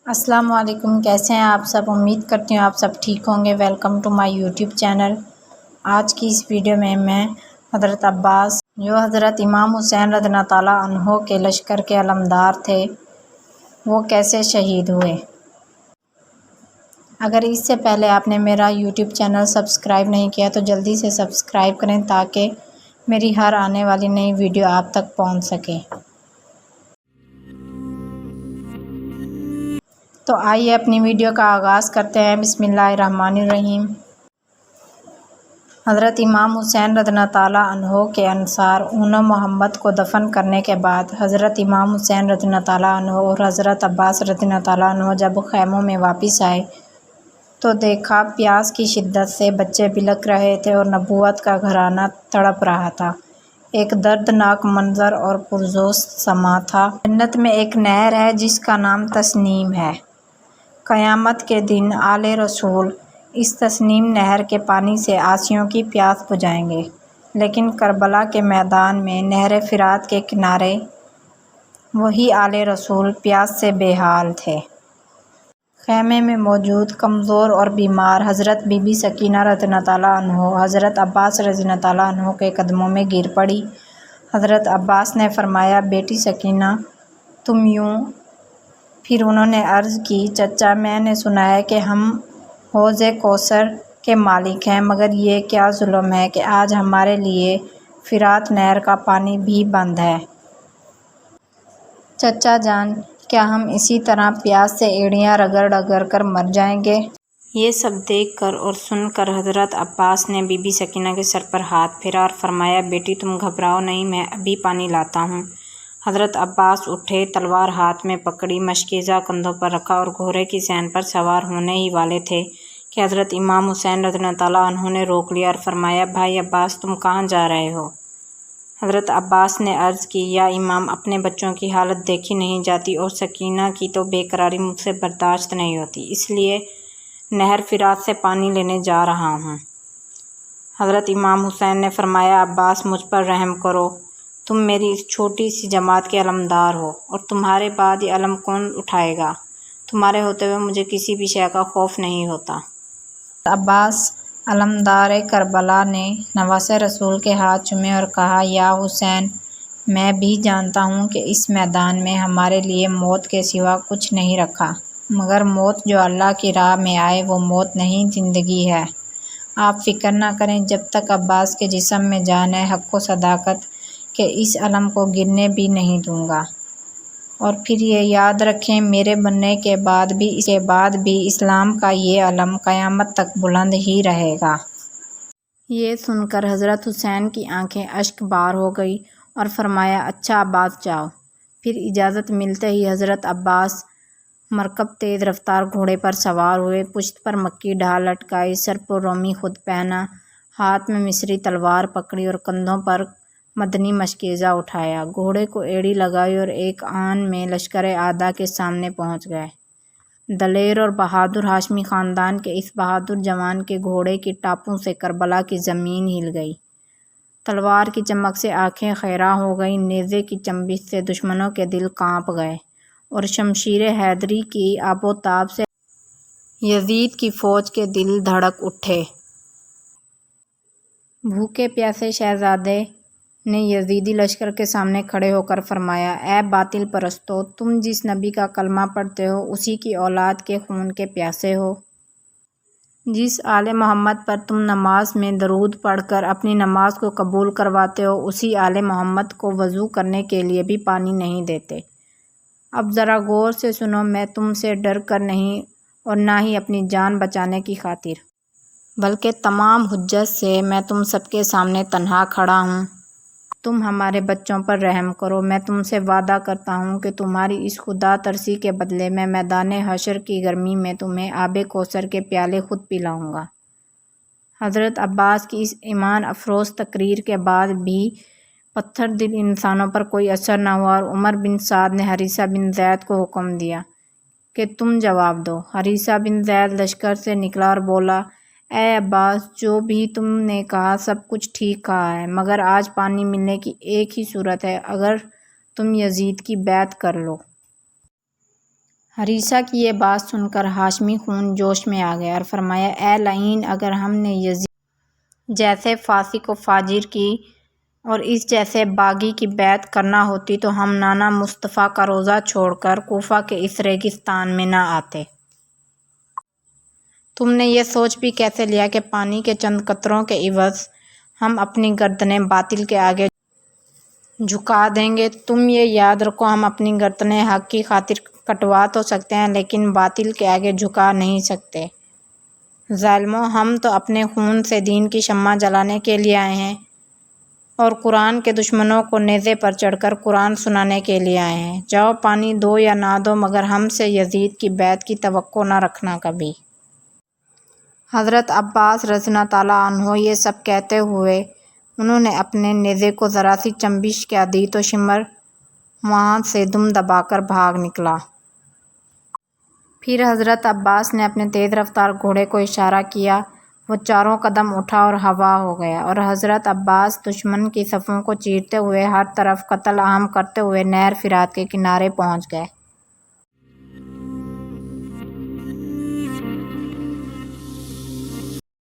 السلام علیکم، کیسے ہیں آپ سب؟ امید کرتی ہوں آپ سب ٹھیک ہوں گے۔ Welcome to my YouTube channel. آج کی اس ویڈیو میں حضرت عباس، جو حضرت امام حسین رضی اللہ تعالیٰ عنہ کے لشکر کے علمدار تھے، وہ کیسے شہید ہوئے۔ اگر اس سے پہلے آپ نے میرا یوٹیوب چینل سبسکرائب نہیں کیا تو جلدی سے سبسکرائب کریں تاکہ میری ہر آنے والی نئی ویڈیو آپ تک پہنچ سکے۔ تو آئیے اپنی ویڈیو کا آغاز کرتے ہیں۔ بسم اللہ الرحمن الرحیم۔ حضرت امام حسین رضی اللہ تعالیٰ عنہ کے انصار محمد کو دفن کرنے کے بعد حضرت امام حسین رضی اللہ تعالیٰ عنہ اور حضرت عباس رضی اللہ تعالیٰ عنہ جب خیموں میں واپس آئے تو دیکھا پیاس کی شدت سے بچے بلک رہے تھے اور نبوت کا گھرانہ تڑپ رہا تھا۔ ایک دردناک منظر اور پرجوش سما تھا۔ جنت میں ایک نہر ہے جس کا نام تسنیم ہے۔ قیامت کے دن آل رسول اس تسنیم نہر کے پانی سے عاصیوں کی پیاس بجھائیں گے، لیکن کربلا کے میدان میں نہر فرات کے کنارے وہی آل رسول پیاس سے بے حال تھے۔ خیمے میں موجود کمزور اور بیمار حضرت بی بی سکینہ رضی اللہ تعالیٰ عنہ حضرت عباس رضی اللہ تعالیٰ عنہ کے قدموں میں گر پڑی۔ حضرت عباس نے فرمایا، بیٹی سکینہ تم یوں؟ پھر انہوں نے عرض کی، چچا میں نے سنا ہے کہ ہم حوض کوثر کے مالک ہیں، مگر یہ کیا ظلم ہے کہ آج ہمارے لیے فرات نہر کا پانی بھی بند ہے۔ چچا جان، کیا ہم اسی طرح پیاس سے ایڑیاں رگڑ رگڑ کر مر جائیں گے؟ یہ سب دیکھ کر اور سن کر حضرت عباس نے بی بی سکینہ کے سر پر ہاتھ پھیرا اور فرمایا، بیٹی تم گھبراؤ نہیں، میں ابھی پانی لاتا ہوں۔ حضرت عباس اٹھے، تلوار ہاتھ میں پکڑی، مشکیزہ کندھوں پر رکھا اور گھوڑے کی سین پر سوار ہونے ہی والے تھے کہ حضرت امام حسین رضی اللہ تعالیٰ عنہ نے روک لیا اور فرمایا، بھائی عباس تم کہاں جا رہے ہو؟ حضرت عباس نے عرض کی، یا امام اپنے بچوں کی حالت دیکھی نہیں جاتی اور سکینہ کی تو بے قراری مجھ سے برداشت نہیں ہوتی، اس لیے نہر فرات سے پانی لینے جا رہا ہوں۔ حضرت امام حسین نے فرمایا، عباس مجھ پر رحم کرو، تم میری اس چھوٹی سی جماعت کے علمدار ہو اور تمہارے بعد یہ علم کون اٹھائے گا؟ تمہارے ہوتے ہوئے مجھے کسی بھی شے کا خوف نہیں ہوتا۔ عباس علمدار کربلا نے نواسہ رسول کے ہاتھ چومے اور کہا، یا حسین میں بھی جانتا ہوں کہ اس میدان میں ہمارے لیے موت کے سوا کچھ نہیں رکھا، مگر موت جو اللہ کی راہ میں آئے وہ موت نہیں زندگی ہے۔ آپ فکر نہ کریں، جب تک عباس کے جسم میں جان ہے، حق و صداقت کے اس علم کو گرنے بھی نہیں دوں گا، اور پھر یہ یاد رکھیں میرے بننے کے بعد بھی اسلام کا یہ علم قیامت تک بلند ہی رہے گا۔ یہ سن کر حضرت حسین کی آنکھیں اشک بار ہو گئی اور فرمایا، اچھا عباس جاؤ۔ پھر اجازت ملتے ہی حضرت عباس مرکب تیز رفتار گھوڑے پر سوار ہوئے، پشت پر مکی ڈھال لٹکائی، سر پر رومی خود پہنا، ہاتھ میں مصری تلوار پکڑی اور کندھوں پر مدنی مشکیزہ اٹھایا، گھوڑے کو ایڑی لگائی اور ایک آن میں لشکر اعداء کے سامنے پہنچ گئے۔ دلیر اور بہادر ہاشمی خاندان کے اس بہادر جوان کے گھوڑے کی ٹاپوں سے کربلا کی زمین ہل گئی، تلوار کی چمک سے آنکھیں خیرہ ہو گئیں، نیزے کی چنبش سے دشمنوں کے دل کانپ گئے اور شمشیر حیدری کی آب و تاب سے یزید کی فوج کے دل دھڑک اٹھے۔ بھوکے پیاسے شہزادے نے یزیدی لشکر کے سامنے کھڑے ہو کر فرمایا، اے باطل پرستو، تم جس نبی کا کلمہ پڑھتے ہو اسی کی اولاد کے خون کے پیاسے ہو۔ جس آل محمد پر تم نماز میں درود پڑھ کر اپنی نماز کو قبول کرواتے ہو اسی آل محمد کو وضو کرنے کے لیے بھی پانی نہیں دیتے۔ اب ذرا غور سے سنو، میں تم سے ڈر کر نہیں اور نہ ہی اپنی جان بچانے کی خاطر، بلکہ تمام حجت سے میں تم سب کے سامنے تنہا کھڑا ہوں۔ تم ہمارے بچوں پر رحم کرو، میں تم سے وعدہ کرتا ہوں کہ تمہاری اس خدا ترسی کے بدلے میں میدان حشر کی گرمی میں تمہیں آب کوثر کے پیالے خود پلاؤں گا۔ حضرت عباس کی اس ایمان افروز تقریر کے بعد بھی پتھر دل انسانوں پر کوئی اثر نہ ہوا اور عمر بن سعد نے حریثہ بن زید کو حکم دیا کہ تم جواب دو۔ حریثہ بن زید لشکر سے نکلا اور بولا، اے عباس، جو بھی تم نے کہا سب کچھ ٹھیک کہا ہے، مگر آج پانی ملنے کی ایک ہی صورت ہے، اگر تم یزید کی بیعت کر لو۔ حریثہ کی یہ بات سن کر ہاشمی خون جوش میں آ گیا اور فرمایا، اے لعین، اگر ہم نے یزید جیسے فاسق و فاجر کی اور اس جیسے باغی کی بیعت کرنا ہوتی تو ہم نانا مصطفیٰ کا روضہ چھوڑ کر کوفہ کے اس ریگستان میں نہ آتے۔ تم نے یہ سوچ بھی کیسے لیا کہ پانی کے چند قطروں کے عوض ہم اپنی گردنیں باطل کے آگے جھکا دیں گے؟ تم یہ یاد رکھو، ہم اپنی گردنیں حق کی خاطر کٹوا تو سکتے ہیں لیکن باطل کے آگے جھکا نہیں سکتے۔ ظالمو، ہم تو اپنے خون سے دین کی شمع جلانے کے لیے آئے ہیں اور قرآن کے دشمنوں کو نیزے پر چڑھ کر قرآن سنانے کے لیے آئے ہیں۔ جاؤ، پانی دو یا نہ دو مگر ہم سے یزید کی بیعت کی توقع نہ رکھنا کبھی۔ حضرت عباس رضی اللہ تعالیٰ عنہ یہ سب کہتے ہوئے انہوں نے اپنے نیزے کو ذرا سی جنبش کیا دی تو شمر وہاں سے دم دبا کر بھاگ نکلا۔ پھر حضرت عباس نے اپنے تیز رفتار گھوڑے کو اشارہ کیا، وہ چاروں قدم اٹھا اور ہوا ہو گیا اور حضرت عباس دشمن کی صفوں کو چیرتے ہوئے ہر طرف قتل عام کرتے ہوئے نہر فرات کے کنارے پہنچ گئے۔